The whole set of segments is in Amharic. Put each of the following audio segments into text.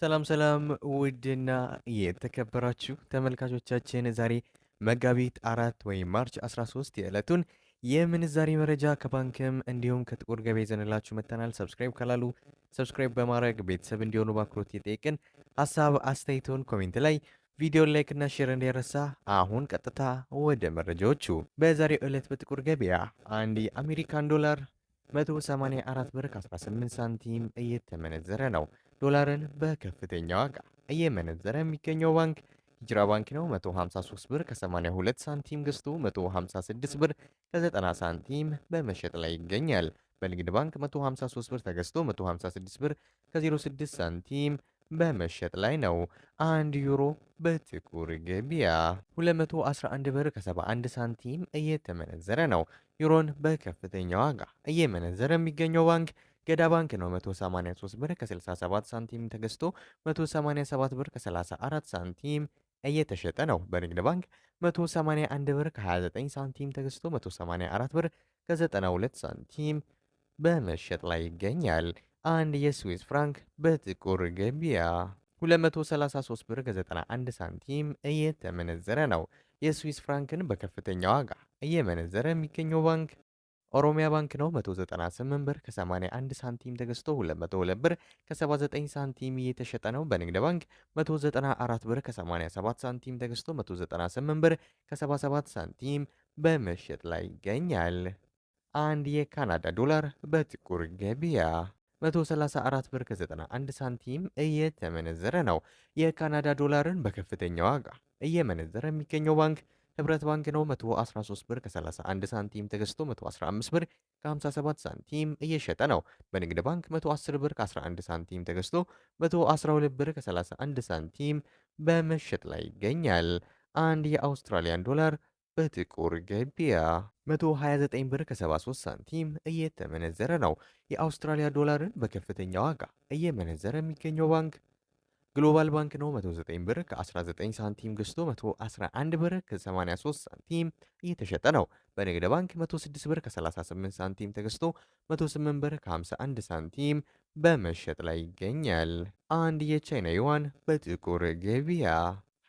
ሰላም ሰላም ውድና የተከበራችሁ ተመልካቾቻችን ዛሬ መጋቢት 4 ወይም ማርች 13 የዕለቱን የምንዛሬ መረጃ ከባንክም እንዲሁም ከጥቁር ገበያ ይዘንላችሁ መጥተናል። ሰብስክራይብ ካላሉ ሰብስክራይብ በማድረግ ቤተሰብ እንዲሆኑ በአክብሮት እየጠየቅን ሀሳብ አስተያየቶን ኮሜንት ላይ ቪዲዮ ላይክ እና ሼር እንዳይረሳ። አሁን ቀጥታ ወደ መረጃዎቹ። በዛሬው ዕለት በጥቁር ገበያ አንድ የአሜሪካን ዶላር 184 ብር ከ18 ሳንቲም እየተመነዘረ ነው። ዶላርን በከፍተኛ ዋጋ እየመነዘረ የሚገኘው ባንክ ሂጅራ ባንክ ነው። 153 ብር ከ82 ሳንቲም ገዝቶ 156 ብር ከ90 ሳንቲም በመሸጥ ላይ ይገኛል። በንግድ ባንክ 153 ብር ተገዝቶ 156 ብር ከ06 ሳንቲም በመሸጥ ላይ ነው። አንድ ዩሮ በጥቁር ገበያ 211 ብር ከ71 ሳንቲም እየተመነዘረ ነው። ዩሮን በከፍተኛ ዋጋ እየመነዘረ የሚገኘው ባንክ ገዳ ባንክ ነው። 183 ብር ከ67 ሳንቲም ተገዝቶ 187 ብር ከ34 ሳንቲም እየተሸጠ ነው። በንግድ ባንክ 181 ብር ከ29 ሳንቲም ተገዝቶ 184 ብር ከ92 ሳንቲም በመሸጥ ላይ ይገኛል። አንድ የስዊስ ፍራንክ በጥቁር ገበያ 233 ብር ከ91 ሳንቲም እየተመነዘረ ነው። የስዊስ ፍራንክን በከፍተኛ ዋጋ እየመነዘረ የሚገኘው ባንክ ኦሮሚያ ባንክ ነው። 198 ብር ከ81 ሳንቲም ተገዝቶ 202 ብር ከ79 ሳንቲም እየተሸጠ ነው። በንግድ ባንክ 194 ብር ከ87 ሳንቲም ተገዝቶ 198 ብር ከ77 ሳንቲም በመሸጥ ላይ ይገኛል። አንድ የካናዳ ዶላር በጥቁር ገበያ 134 ብር ከ91 ሳንቲም እየተመነዘረ ነው። የካናዳ ዶላርን በከፍተኛ ዋጋ እየመነዘረ የሚገኘው ባንክ ህብረት ባንክ ነው። 113 ብር ከ31 ሳንቲም ተገዝቶ 115 ብር ከ57 ሳንቲም እየሸጠ ነው። በንግድ ባንክ 110 ብር ከ11 ሳንቲም ተገዝቶ 112 ብር ከ31 ሳንቲም በመሸጥ ላይ ይገኛል። አንድ የአውስትራሊያን ዶላር በጥቁር ገበያ 129 ብር ከ73 ሳንቲም እየተመነዘረ ነው። የአውስትራሊያ ዶላርን በከፍተኛ ዋጋ እየመነዘረ የሚገኘው ባንክ ግሎባል ባንክ ነው። 109 ብር ከ19 ሳንቲም ገዝቶ 111 ብር ከ83 ሳንቲም እየተሸጠ ነው። በንግድ ባንክ 106 ብር ከ38 ሳንቲም ተገዝቶ 108 ብር ከ51 ሳንቲም በመሸጥ ላይ ይገኛል። አንድ የቻይና ዩዋን በጥቁር ገበያ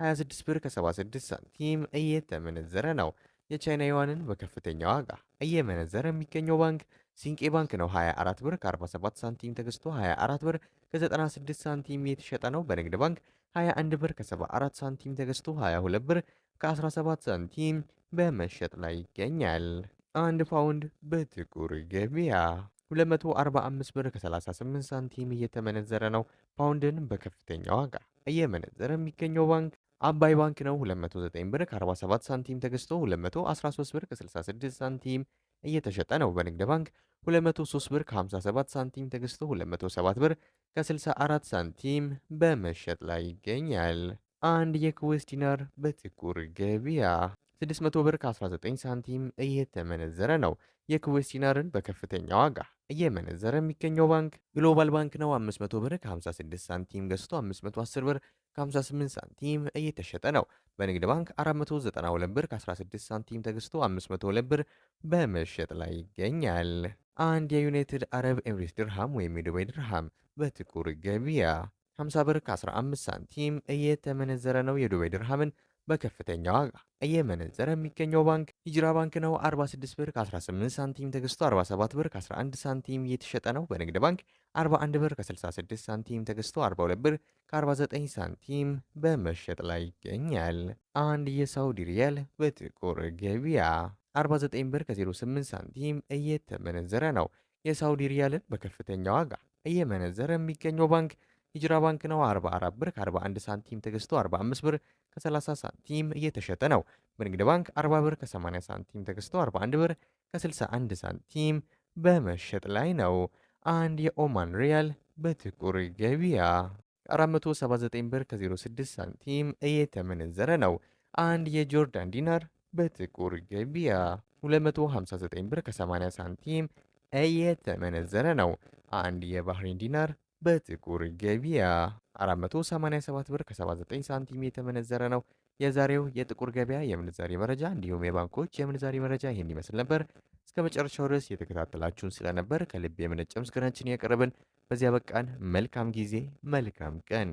26 ብር ከ76 ሳንቲም እየተመነዘረ ነው። የቻይና ዩዋንን በከፍተኛ ዋጋ እየመነዘረ የሚገኘው ባንክ ሲንቄ ባንክ ነው። 24 ብር ከ47 ሳንቲም ተገዝቶ 24 ብር ከ96 ሳንቲም የተሸጠ ነው። በንግድ ባንክ 21 ብር ከ74 ሳንቲም ተገዝቶ 22 ብር ከ17 ሳንቲም በመሸጥ ላይ ይገኛል። አንድ ፓውንድ በጥቁር ገበያ 245 ብር ከ38 ሳንቲም እየተመነዘረ ነው። ፓውንድን በከፍተኛ ዋጋ እየመነዘረ የሚገኘው ባንክ አባይ ባንክ ነው። 209 ብር ከ47 ሳንቲም ተገዝቶ 213 ብር ከ66 ሳንቲም እየተሸጠ ነው። በንግድ ባንክ 203 ብር ከ57 ሳንቲም ተገዝቶ 207 ብር ከ64 ሳንቲም በመሸጥ ላይ ይገኛል። አንድ የኩዌስ ዲናር በጥቁር ገበያ 600 ብር ከ19 ሳንቲም እየተመነዘረ ነው። የኩዌስ ዲናርን በከፍተኛ ዋጋ እየመነዘረ የሚገኘው ባንክ ግሎባል ባንክ ነው። 500 ብር ከ56 ሳንቲም ገዝቶ 510 ብር ከ58 ሳንቲም እየተሸጠ ነው። በንግድ ባንክ 492 ብር ከ16 ሳንቲም ተገዝቶ 502 ብር በመሸጥ ላይ ይገኛል። አንድ የዩናይትድ አረብ ኤምሬትስ ድርሃም ወይም የዱባይ ድርሃም በጥቁር ገበያ 50 ብር ከ15 ሳንቲም እየተመነዘረ ነው። የዱባይ ድርሃምን በከፍተኛ ዋጋ እየመነዘረ የሚገኘው ባንክ ሂጅራ ባንክ ነው። 46 ብር ከ18 ሳንቲም ተገዝቶ 47 ብር ከ11 ሳንቲም እየተሸጠ ነው። በንግድ ባንክ 41 ብር ከ66 ሳንቲም ተገዝቶ 42 ብር ከ49 ሳንቲም በመሸጥ ላይ ይገኛል። አንድ የሳውዲ ሪያል በጥቁር ገበያ 49 ብር ከ08 ሳንቲም እየተመነዘረ ነው። የሳውዲ ሪያልን በከፍተኛ ዋጋ እየመነዘረ የሚገኘው ባንክ ሂጅራ ባንክ ነው። 44 ብር ከ41 ሳንቲም ተገዝቶ 45 ብር ከ30 ሳንቲም እየተሸጠ ነው። በንግድ ባንክ 40 ብር ከ80 ሳንቲም ተገዝቶ 41 ብር ከ61 ሳንቲም በመሸጥ ላይ ነው። አንድ የኦማን ሪያል በጥቁር ገበያ 479 ብር ከ06 ሳንቲም እየተመነዘረ ነው። አንድ የጆርዳን ዲናር በጥቁር ገበያ 259 ብር ከ80 ሳንቲም እየተመነዘረ ነው። አንድ የባህሬን ዲናር በጥቁር ገበያ 487 ብር ከ79 ሳንቲም የተመነዘረ ነው። የዛሬው የጥቁር ገበያ የምንዛሬ መረጃ እንዲሁም የባንኮች የምንዛሬ መረጃ ይህን ይመስል ነበር። እስከ መጨረሻው ድረስ የተከታተላችሁን ስለነበር ከልብ የመነጨ ምስጋናችን ያቀረብን። በዚያ በቃን። መልካም ጊዜ፣ መልካም ቀን